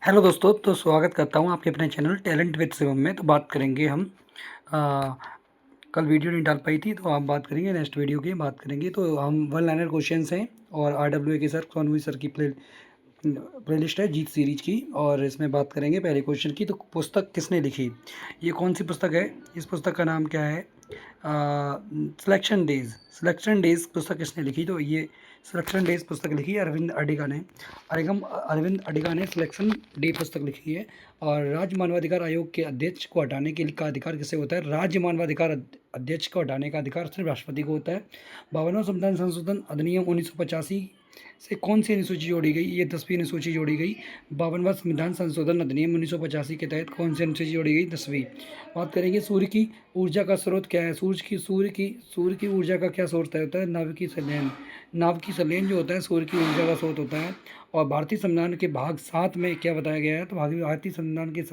Hello दोस्तों, तो स्वागत करता हूँ आपके अपने चैनल टैलेंट विद शिवम में। तो बात करेंगे हम आ, कल वीडियो नहीं डाल पाई थी, तो आप बात करेंगे नेक्स्ट वीडियो की बात करेंगे। तो हम वन लाइनर क्वेश्चंस हैं और RWA के सर सोनवी सर की प्लेलिस्ट है जीत सीरीज की। और इसमें बात करेंगे पहले क्वेश्चन की। तो पुस्तक किसने लिखी, ये कौन सी पुस्तक है, इस पुस्तक का नाम क्या है? सिलेक्शन डेज पुस्तक किसने लिखी? तो ये सिलेक्शन डेज पुस्तक लिखी है अरविंद अडिगा ने। अरविंद अडिगा ने सिलेक्शन डे पुस्तक लिखी है। और राज्य मानवाधिकार आयोग के अध्यक्ष को हटाने के का अधिकार किसे होता है? राज्य मानवाधिकार अध्यक्ष को हटाने का अधिकार सिर्फ राष्ट्रपति को होता है। 52वां संविधान संशोधन अधिनियम 1985 से कौन सी अनुसूची जोड़ी गई? ये 10वीं अनुसूची जोड़ी गई। 52वां संविधान संशोधन अधिनियम 1985 के तहत कौन सी अनुसूची जोड़ी गई? 10वीं। बात करेंगे सूर्य की ऊर्जा का स्रोत क्या है? सूर्य की ऊर्जा का क्या स्रोत होता है? नाभिकीय संलयन जो होता है सूर्य की ऊर्जा का स्रोत होता है। और भारतीय संविधान के भाग 7 में क्या बताया गया है? तो भारतीय संविधान के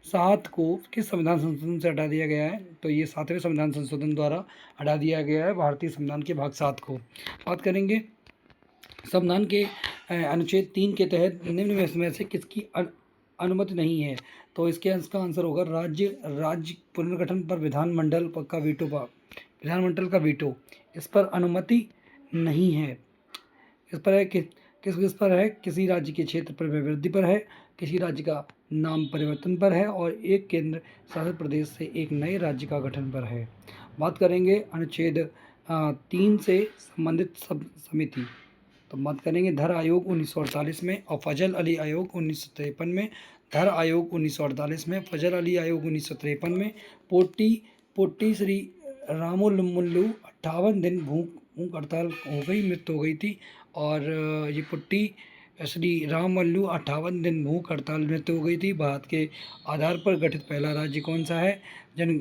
7 को किस संविधान संशोधन से हटा दिया गया है? तो ये 7वें संविधान संशोधन द्वारा हटा दिया गया है भारतीय संविधान के भाग 7 को। बात करेंगे संविधान के अनुच्छेद 3 के तहत निम्न में से किसकी अनुमति नहीं है? तो इसका आंसर होगा राज्य पुनर्गठन पर विधानमंडल का वीटो। इस पर अनुमति नहीं है। इस पर है किस पर है? किसी राज्य के क्षेत्र पर वृद्धि पर है, किसी राज्य का नाम परिवर्तन पर है, और एक केंद्र शासित प्रदेश से एक नए राज्य का गठन पर है। बात करेंगे अनुच्छेद 3 से संबंधित सब समिति। तो बात करेंगे धर आयोग 1948 में और फजल अली आयोग 1953 में। धर आयोग 1948 में, फजल अली आयोग 1953 में। पोटी श्री रामुलुमुल्लू 58 दिन भूख हड़ताल हो गई, मृत्यु हो गई थी। और ये पुट्टी श्री रामल्लू 58 दिन भूख हड़ताल मृत्यु हो गई थी। भारत के आधार पर गठित पहला राज्य कौन सा है? जन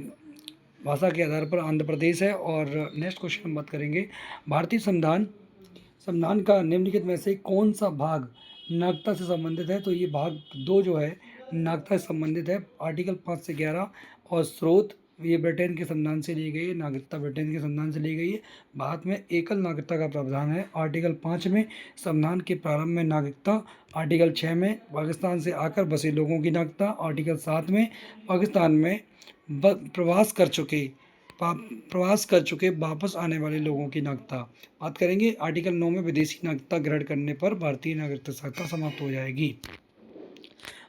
भाषा के आधार पर आंध्र प्रदेश है। और नेक्स्ट क्वेश्चन हम बात करेंगे भारतीय संविधान का निम्नलिखित में से कौन सा भाग नागरिकता से संबंधित है? तो ये भाग 2 जो है नागरिकता से संबंधित है। आर्टिकल 5 से 11 और स्रोत ये ब्रिटेन के संविधान से ली गई है। नागरिकता ब्रिटेन के संविधान से ली गई है। भारत में एकल नागरिकता का प्रावधान है। आर्टिकल 5 में संविधान के प्रारंभ में नागरिकता। आर्टिकल 6 में पाकिस्तान से आकर बसे लोगों की नागरिकता। आर्टिकल 7 में पाकिस्तान में प्रवास कर चुके वापस आने वाले लोगों की नागरिकता। बात करेंगे आर्टिकल 9 में विदेशी नागरिकता ग्रहण करने पर भारतीय नागरिकता समाप्त हो जाएगी।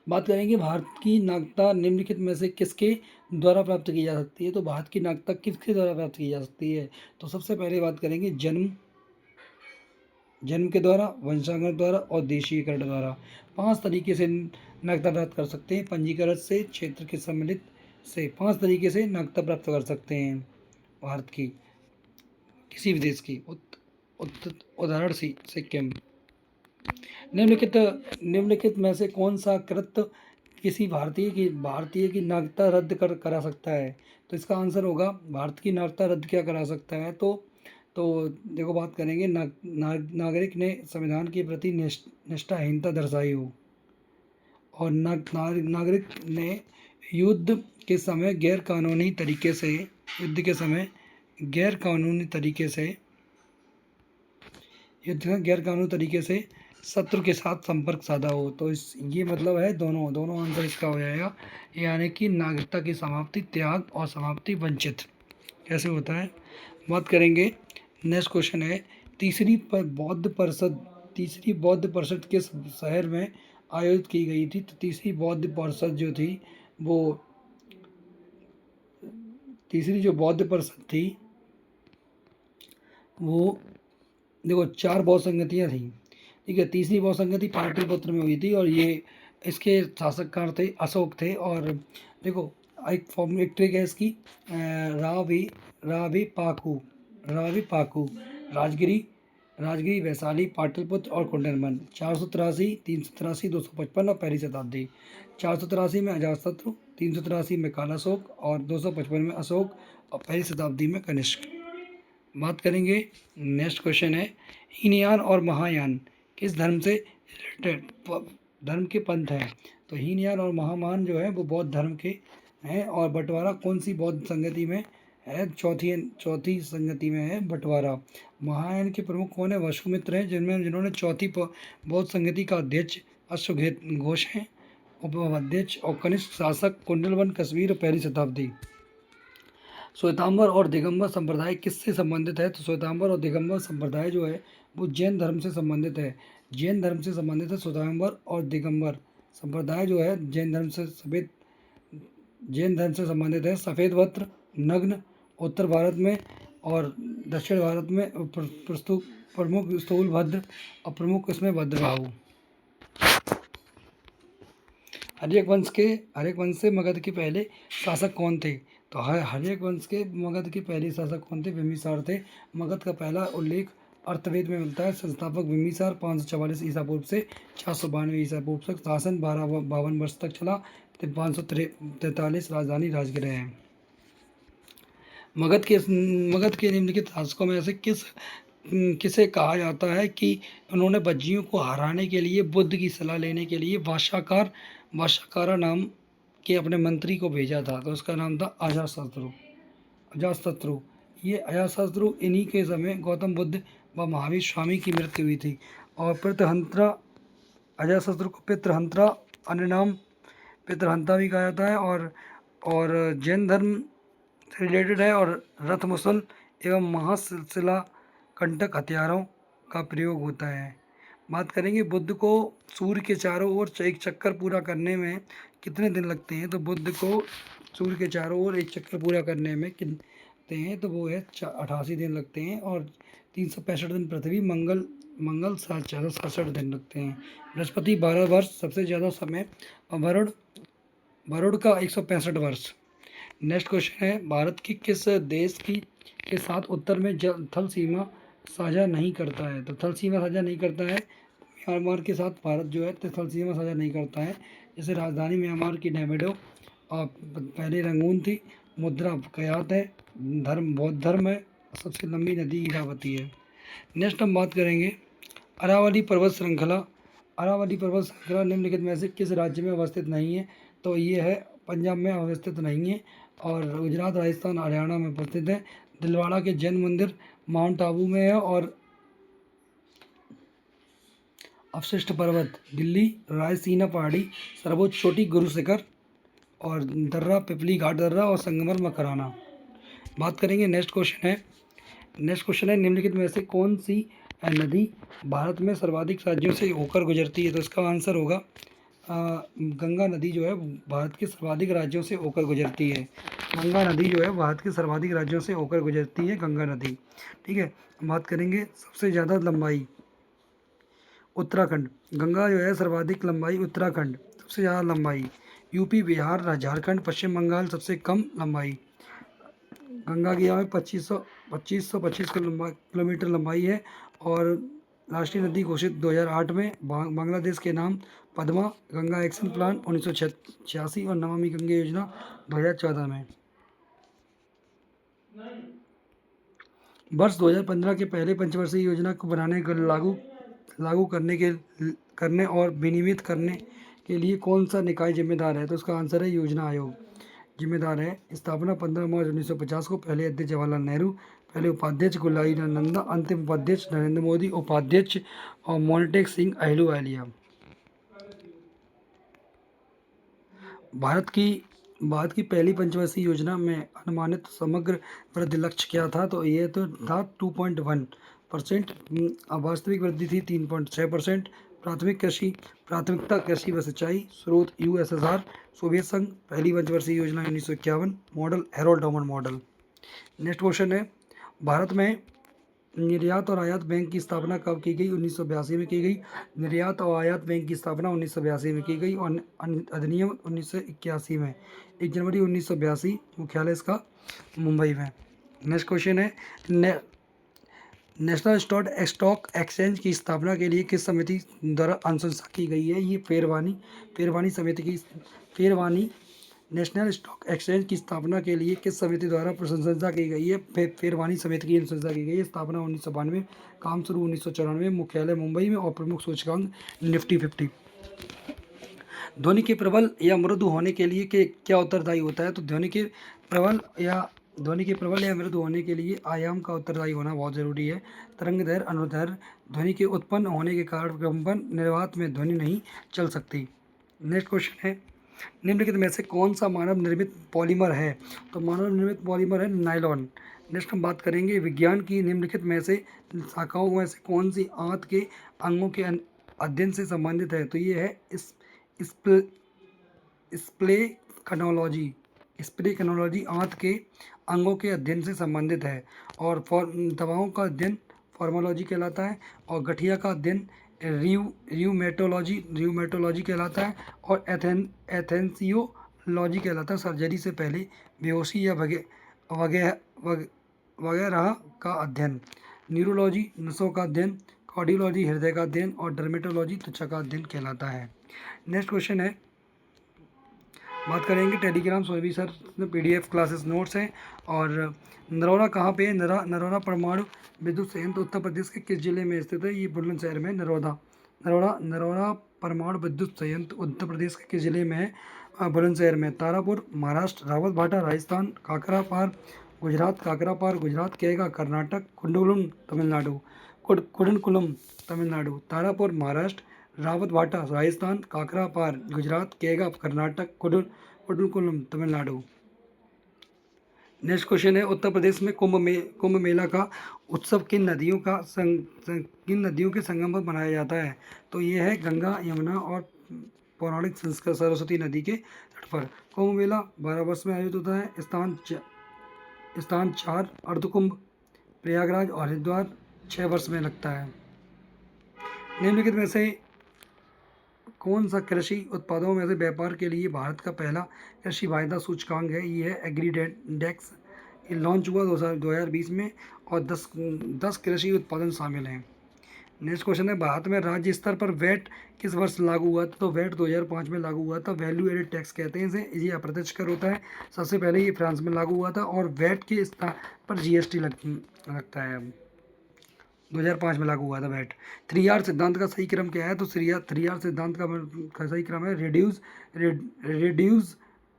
बात करेंगे भारत की नागरिकता निम्नलिखित में से किसके द्वारा प्राप्त की जा सकती है? तो भारत की नागरिकता किसके द्वारा प्राप्त की जा सकती है? तो सबसे पहले बात करेंगे जन्म के द्वारा, वंशांतर द्वारा और देशीयकरण द्वारा। 5 तरीके से नागरिकता प्राप्त कर सकते हैं। पंजीकरण से, क्षेत्र के सम्मिलित से। 5 तरीके से नागरिकता प्राप्त कर सकते हैं भारत की किसी भी देश की। उदाहरण सिक्किम। निम्नलिखित में से कौन सा कृत्य किसी भारतीय की नागरिकता रद्द करा सकता है? तो इसका आंसर होगा भारत की नागरिकता रद्द क्या करा सकता है? तो देखो बात करेंगे नागरिक ने संविधान के प्रति निष्ठाहीनता दर्शाई हो, और नागरिक ने युद्ध के समय गैर कानूनी तरीके से शत्रु के साथ संपर्क साधा हो। तो ये मतलब है दोनों आंसर इसका हो जाएगा। यानी कि नागरिकता की समाप्ति, त्याग और समाप्ति वंचित कैसे होता है। बात करेंगे नेक्स्ट क्वेश्चन है तीसरी बौद्ध परिषद किस शहर में आयोजित की गई थी? तो तीसरी बौद्ध परिषद जो थी वो देखो 4 बौद्ध संगतियाँ थी। ठीक है, तीसरी बौद्ध संगति पाटलिपुत्र में हुई थी और ये इसके शासककार थे अशोक थे। और देखो एक ट्रिक है इसकी, रावी पाकू, राजगिरी, वैशाली, पाटलिपुत्र और कुंडलमन। 483, 383, 255 और पहली शताब्दी। 483 में अजातशत्रु, 383 में कालाशोक और 255 में अशोक और पहली शताब्दी में कनिष्क। बात करेंगे नेक्स्ट क्वेश्चन है हीनयान और महायान किस धर्म से धर्म के पंथ हैं? तो हीनयान और महायान जो है वो बौद्ध धर्म के हैं। और बंटवारा कौन सी बौद्ध संगति में है? चौथी संगति में है बंटवारा। महायान के प्रमुख कौन है? वसुमित्र हैं जिन्होंने चौथी बौद्ध संगति का अश्वघेत घोष हैं उपाध्यक्ष, और कनिष्ठ शासक कुंडलवन कश्मीर 1वीं शताब्दी। श्वेतांबर और दिगंबर संप्रदाय किससे संबंधित है? तो श्वेतांबर और दिगंबर संप्रदाय जो है वो जैन धर्म से संबंधित है। जैन धर्म से संबंधित है श्वेतांबर और दिगंबर संप्रदाय जो है जैन धर्म से संबंधित है। सफ़ेद वस्त्र, नग्न, उत्तर भारत में और दक्षिण भारत में प्रमुख स्थूल भद्र और प्रमुख इसमें भद्रबाहु। हर्यक वंश से मगध के पहले शासक कौन थे? तो हर्यक वंश के मगध के पहले शासक कौन थे? बिंबिसार थे। मगध का पहला उल्लेख अर्थवेद में मिलता है। संस्थापक बिंबिसार 544 ईसा पूर्व से 492 ईसा पूर्व तक शासन 52 वर्ष तक चला। 543 राजधानी राजगृह है। मगध के निम्नलिखित शासकों में से किसे कहा जाता है कि उन्होंने बज्जियों को हराने के लिए बुद्ध की सलाह लेने के लिए वाशाकारा नाम के अपने मंत्री को भेजा था? तो उसका नाम था अजातशत्रु। ये अजातशत्रु इन्हीं के समय गौतम बुद्ध व महावीर स्वामी की मृत्यु हुई थी। और अजातशत्रु को पितृहंत्रा अन्य नाम पितृहंता भी कहा जाता है और जैन धर्म से रिलेटेड है। और रथ मुसल एवं महाशिला कंटक हथियारों का प्रयोग होता है। बात करेंगे बुद्ध को सूर्य के चारों ओर एक चक्कर पूरा करने में कितने दिन लगते हैं? तो बुद्ध को सूर्य के चारों ओर एक चक्कर पूरा करने में कितने हैं? तो वो है 88 दिन लगते हैं। और 365 दिन पृथ्वी, मंगल 67 दिन लगते हैं। बृहस्पति 12 वर्ष सबसे ज़्यादा समय, और वरुण का 165 वर्ष। नेक्स्ट क्वेश्चन है, भारत की किस देश के साथ उत्तर में थल सीमा साझा नहीं करता है? तो थल सीमा साझा नहीं करता है म्यांमार के साथ भारत जो है थल सीमा साझा नहीं करता है। जैसे राजधानी म्यांमार की नैपिडो और पहले रंगून थी, मुद्रा कयात है, धर्म बौद्ध धर्म है, सबसे लंबी नदी इरावती है। नेक्स्ट हम बात करेंगे अरावली पर्वत श्रृंखला। अरावली पर्वत श्रृंखला निम्नलिखित में से किस राज्य में अवस्थित नहीं है? तो ये है पंजाब में अवस्थित नहीं है और गुजरात, राजस्थान, हरियाणा में उपस्थित है। दिलवाड़ा के जैन मंदिर माउंट आबू में है। और अवशिष्ट पर्वत दिल्ली, रायसीना पहाड़ी, सर्वोच्च चोटी गुरु शिखर, और दर्रा पिपली घाट दर्रा, और संगमर मकराना। बात करेंगे नेक्स्ट क्वेश्चन है निम्नलिखित में से कौन सी नदी भारत में सर्वाधिक राज्यों से होकर गुजरती है? तो इसका आंसर होगा गंगा नदी जो है भारत के सर्वाधिक राज्यों से होकर गुजरती है। गंगा नदी जो है भारत के सर्वाधिक राज्यों से होकर गुजरती है, गंगा नदी। ठीक है, बात करेंगे सबसे ज़्यादा लंबाई उत्तराखंड। गंगा जो है सर्वाधिक लंबाई उत्तराखंड, सबसे ज़्यादा लंबाई यूपी, बिहार, झारखंड, पश्चिम बंगाल सबसे कम लंबाई। गंगा की यहाँ 2525 किलोमीटर लंबाई है। और राष्ट्रीय नदी घोषित 2008 में बांग्लादेश के नाम पद्मा, गंगा एक्शन प्लान 1986 और नमामि गंगे योजना 2014 में। वर्ष 2015 के पहले पंचवर्षीय योजना को बनाने लागू करने और विनियमित करने के लिए कौन सा निकाय जिम्मेदार है? तो उसका आंसर है योजना आयोग जिम्मेदार है। स्थापना 15 मार्च 1950 को। पहले अध्यक्ष जवाहरलाल नेहरू, पहले उपाध्यक्ष गुलारी नंदा, अंतिम उपाध्यक्ष नरेंद्र मोदी, उपाध्यक्ष और मोन्टेक सिंह अहलूवालिया। भारत की पहली पंचवर्षीय योजना में अनुमानित समग्र वृद्धि लक्ष्य क्या था? तो ये तो था 2.1%। वास्तविक वृद्धि थी 3.6%। प्राथमिकता कृषि व सिंचाई। स्रोत USSR, सोवियत संघ। पहली पंचवर्षीय योजना 1951। Model Harold Domar model. Next question है, भारत में निर्यात और आयात बैंक की स्थापना कब की गई? 1982 में की गई। निर्यात और आयात बैंक की स्थापना 1982 में की गई और अधिनियम 1981 में। 1 जनवरी 1982 मुख्यालय इसका मुंबई में। नेक्स्ट क्वेश्चन है, नेशनल स्टॉक एक्सचेंज की स्थापना के लिए किस समिति द्वारा अनुशंसा की गई है? ये फेरवानी समिति की नेशनल स्टॉक एक्सचेंज की स्थापना के लिए किस समिति द्वारा प्रशंसा की गई है? फेरवानी समिति की अनुशंसा की गई है। स्थापना 1992, काम शुरू 1994, मुख्यालय मुंबई में और प्रमुख सूचकांक निफ्टी 50। ध्वनि के प्रबल या मृदु होने के लिए क्या उत्तरदायी होता है? तो ध्वनि के प्रबल या ध्वनि के प्रबल या मृदु होने के लिए आयाम का उत्तरदायी होना बहुत ज़रूरी है। तरंग दैर्घ्य अनुदैर्घ्य ध्वनि के उत्पन्न होने के कारण कंपन निर्वात में ध्वनि नहीं चल सकती। नेक्स्ट क्वेश्चन है, निम्नलिखित में से कौन सा मानव निर्मित पॉलीमर है? तो मानव निर्मित पॉलीमर है नायलॉन। नेक्स्ट हम बात करेंगे विज्ञान की निम्नलिखित में से शाखाओं में से कौन सी आंत के अंगों के अध्ययन से संबंधित है? तो ये है स्प्लेखनोलॉजी। स्प्लेखनोलॉजी आंत के अंगों के अध्ययन से संबंधित है। और दवाओं का अध्ययन फार्माकोलॉजी कहलाता है। और गठिया का अध्ययन र्यूमेटोलॉजी कहलाता है। और एथेंसियोलॉजी कहलाता है। सर्जरी से पहले बेहोशी या वगैरह का अध्ययन। न्यूरोलॉजी नसों का अध्ययन। कार्डियोलॉजी हृदय का अध्ययन। और डर्मेटोलॉजी त्वचा का अध्ययन कहलाता है। नेक्स्ट क्वेश्चन है, बात करेंगे टेलीग्राम सोलवी सर PDF क्लासेस नोट्स हैं। और नरौरा कहाँ पे है? नरौरा परमाणु विद्युत संयंत्र उत्तर प्रदेश के किस जिले में स्थित है? ये बुलंदशहर में नरौरा परमाणु विद्युत संयंत्र उत्तर प्रदेश के किस जिले में है? बुलंदशहर में। तारापुर महाराष्ट्र। रावतभाटा राजस्थान। काकरापार गुजरात। काकरापार गुजरात। केगा कर्नाटक। कुडनकुलम तमिलनाडु। तारापुर महाराष्ट्र। रावतभाटा राजस्थान। काकरापार गुजरात। केगा कर्नाटक। कुडनकुलम तमिलनाडु। नेक्स्ट क्वेश्चन है, उत्तर प्रदेश में कुंभ मेला का उत्सव किन नदियों के संगम पर मनाया जाता है? तो ये है गंगा यमुना और पौराणिक संस्कृत सरस्वती नदी के तट पर। कुंभ मेला 12 वर्ष में आयोजित होता है। स्थान 4 अर्धकुंभ प्रयागराज और हरिद्वार 6 वर्ष में लगता है। निम्नलिखित में से कौन सा कृषि उत्पादों में से व्यापार के लिए भारत का पहला कृषि वायदा सूचकांक है? ये है एग्रीडेक्स। ये लॉन्च हुआ 2020 में और 10 कृषि उत्पादन शामिल हैं। नेक्स्ट क्वेश्चन है, भारत में राज्य स्तर पर वैट किस वर्ष लागू हुआ था? तो वैट 2005 में लागू हुआ था। वैल्यू एडेड टैक्स कहते हैं इसे। ये अप्रत्यक्ष कर होता है। सबसे पहले ये फ्रांस में लागू हुआ था। और वैट के स्थान पर GST लगता है। 2005 में लागू हुआ था वैट। 3R सिद्धांत का सही क्रम क्या है? तो 3R सिद्धांत का सही क्रम है रिड्यूस,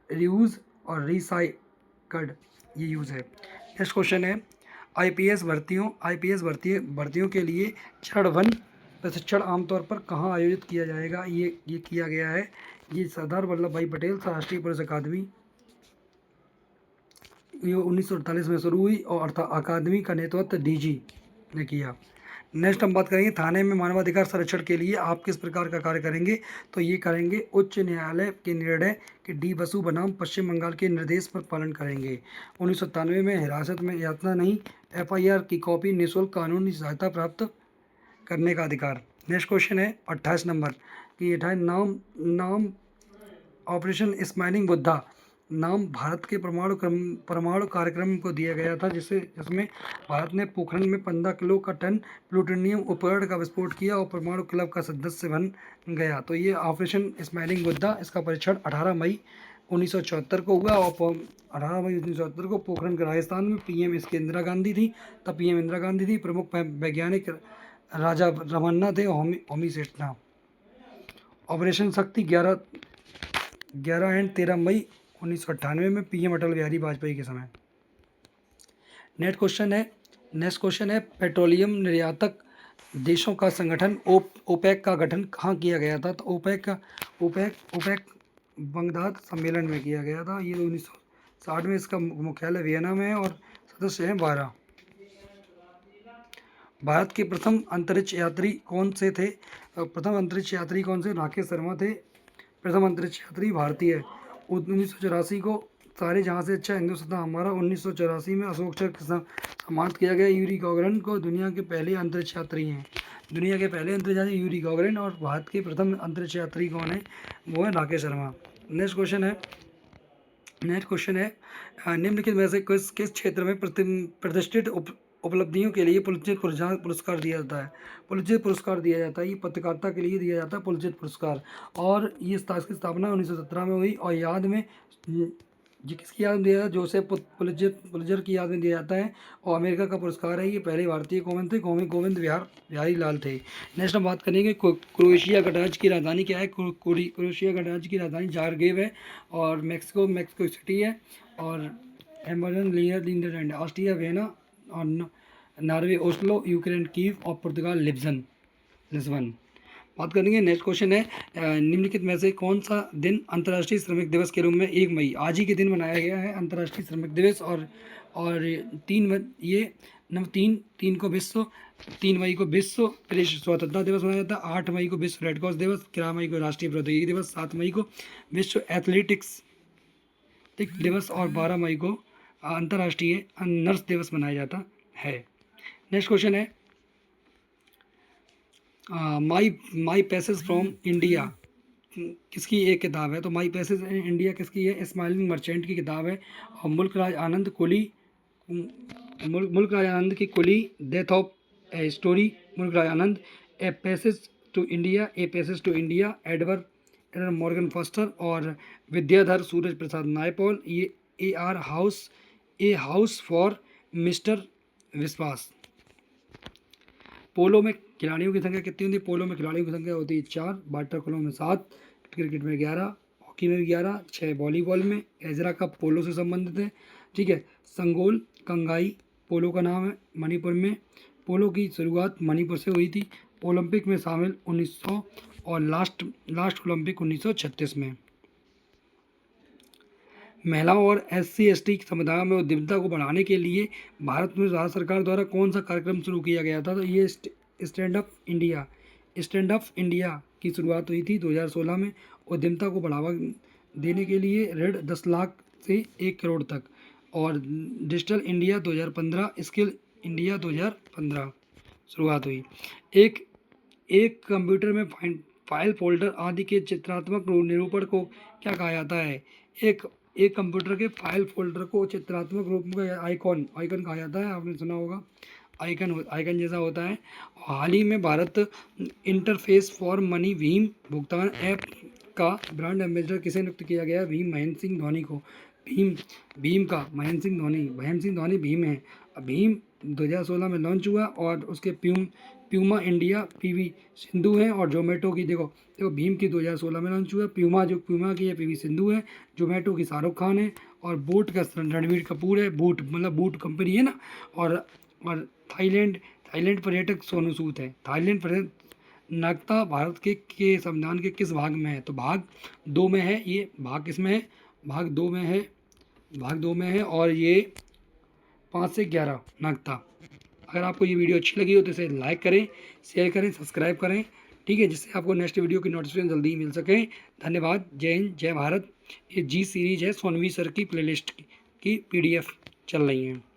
रियूज और रिसाइकल्ड, ये यूज़ है। नेक्स्ट क्वेश्चन है, IPS भर्तियों के लिए चरण 1 प्रशिक्षण आमतौर पर कहाँ आयोजित किया जाएगा? ये किया गया है, ये सरदार वल्लभ भाई पटेल राष्ट्रीय पुलिस अकादमी, ये 1948 में शुरू हुई और अकादमी का नेतृत्व DG ने किया। नेक्स्ट हम बात करेंगे थाने में मानवाधिकार संरक्षण के लिए आप किस प्रकार का कार्य करेंगे? तो ये करेंगे उच्च न्यायालय के निर्णय के D बसु बनाम पश्चिम बंगाल के निर्देश पर पालन करेंगे। 1997 में हिरासत में यातना नहीं, FIR की कॉपी, निःशुल्क कानूनी सहायता प्राप्त करने का अधिकार। नेक्स्ट क्वेश्चन है 28 नंबर कि 28 नाम ऑपरेशन स्माइलिंग बुद्धा नाम भारत के परमाणु कार्यक्रम को दिया गया था, जिसमें भारत ने पोखरण में 15 किलो का टन प्लूटोनियम उपकरण का विस्फोट किया और परमाणु क्लब का सदस्य बन गया। तो ये ऑपरेशन स्माइलिंग बुद्धा, इसका परीक्षण 18 मई 1974 को हुआ। और 18 मई 1974 को पोखरण के राजस्थान में PM इसके इंदिरा गांधी थी। तब PM इंदिरा गांधी थी। प्रमुख वैज्ञानिक राजा रमन्ना थे, होमी सेठना। ऑपरेशन शक्ति 11 एंड 13 मई 1998 में PM अटल बिहारी वाजपेयी के समय। नेक्स्ट क्वेश्चन है पेट्रोलियम निर्यातक देशों का संगठन OPEC का गठन कहाँ किया गया था? तो OPEC बगदाद सम्मेलन में किया गया था। ये 1960 में इसका मुख्यालय वियना में है और सदस्य हैं 12। भारत के प्रथम अंतरिक्ष यात्री कौन से थे? राकेश शर्मा थे प्रथम अंतरिक्ष यात्री भारतीय। 1984 को सारे जहाँ से अच्छा हिंदुस्तान हमारा। 1984 में अशोक चक्र सम्मानित किया गया। यूरी गॉगरिन को दुनिया के पहले अंतरिक्ष यात्री हैं। यूरी गॉगरिन। और भारत के प्रथम अंतरिक्ष यात्री कौन है? वो है राकेश शर्मा। नेक्स्ट क्वेश्चन है निम्नलिखित में से किस क्षेत्र में प्रतिष्ठित उपलब्धियों के लिए पुलित्जर पुरस्कार दिया जाता है? ये पत्रकारिता के लिए दिया जाता है पुलित्जर पुरस्कार। और ये इसकी स्थापना 1917 में हुई। और याद में जी किसकी याद में दिया जाता है? जोसेफ पुलित्जर की याद में दिया जाता है। और अमेरिका का पुरस्कार है। ये पहले भारतीय कौन थे? गोविंद बिहारी लाल थे। नेक्स्ट हम बात करेंगे क्रोएशिया गणराज्य की राजधानी क्या है? क्रोएशिया गणराज्य की राजधानी जाग्रेब है। और मैक्सिको सिटी है। और एम्बर्जन लियर नीदरलैंड, ऑस्ट्रिया वेना और नॉर्वे ओस्लो, यूक्रेन कीव और पुर्तगाल लिस्बन। बात करेंगे नेक्स्ट क्वेश्चन है निम्नलिखित में से कौन सा दिन अंतर्राष्ट्रीय श्रमिक दिवस के रूप में 1 मई आज ही के दिन मनाया गया है अंतर्राष्ट्रीय श्रमिक दिवस। और 3 मई को विश्व प्रेस स्वतंत्रता दिवस मनाया जाता है। 8 मई को विश्व रेड क्रॉस दिवस, 11 मई को राष्ट्रीय प्रौद्योगिकी दिवस, 7 मई को विश्व एथलेटिक्स दिवस और 12 मई को अंतर्राष्ट्रीय नर्स दिवस मनाया जाता है। नेक्स्ट क्वेश्चन है माई पैसेज फ्रॉम इंडिया किसकी एक किताब है? तो माई पैसेज इन इंडिया किसकी है? स्माइलिंग मर्चेंट की किताब है। और मुल्क राज आनंद की coolie death of a story, Mulk Raj Anand, a passage to India Edward Morgan Forster और विद्याधर सूरज प्रसाद नायपॉल। ये ए हाउस फॉर मिस्टर विश्वास। पोलो में खिलाड़ियों की संख्या कितनी होती है? पोलो में खिलाड़ियों की संख्या होती है 4, वाटर पोलो में 7, क्रिकेट में 11, हॉकी में 11, 6 वॉलीबॉल में। एजरा कप पोलो से संबंधित है, ठीक है। संगोल कंगाई पोलो का नाम है मणिपुर में। पोलो की शुरुआत मणिपुर से हुई थी। ओलंपिक में शामिल 1900 और लास्ट ओलंपिक 1936 में। महिलाओं और SC/ST समुदायों में उद्यमिता को बढ़ाने के लिए भारत में भारत सरकार द्वारा कौन सा कार्यक्रम शुरू किया गया था? तो ये स्टैंड अप इंडिया की शुरुआत हुई थी 2016 में। उद्यमिता को बढ़ावा देने के लिए ऋण 10 लाख से 1 करोड़ तक। और डिजिटल इंडिया 2015, स्किल इंडिया 2015 शुरुआत हुई। एक कंप्यूटर में फाइल फोल्डर आदि के चित्रात्मक निरूपण को क्या कहा जाता है? एक कंप्यूटर के फाइल फोल्डर को चित्रात्मक रूप में आइकॉन कहा जाता है। आपने सुना होगा, आइकन जैसा होता है। हाल ही में Bharat interface for money Bhim भुगतान ऐप का ब्रांड एम्बेसडर किसे नियुक्त किया गया? महेंद्र सिंह धोनी को। भीम का महेंद्र सिंह धोनी भीम है। भीम 2016 में लॉन्च हुआ और उसके प्यूमा इंडिया PV सिंधु है। और जोमेटो की देखो भीम की 2016 में लॉन्च हुआ। प्यूमा की है PV सिंधु है। जोमेटो की शाहरुख खान है। और बूट का रणवीर कपूर है। बूट कंपनी है ना। और थाईलैंड पर्यटक सोनू सूद है। थाईलैंड पर्यटक नागता भारत के संविधान के किस भाग में है? तो भाग 2 में है। ये भाग किसमें है? भाग 2 में है और ये 5 से 11 नागता। अगर आपको ये वीडियो अच्छी लगी हो तो इसे लाइक करें, शेयर करें, सब्सक्राइब करें, ठीक है, जिससे आपको नेक्स्ट वीडियो की नोटिफिकेशन जल्दी मिल सके। धन्यवाद। जय हिंद, जय भारत। ये G सीरीज है, सोनवी सर की प्लेलिस्ट की PDF चल रही है।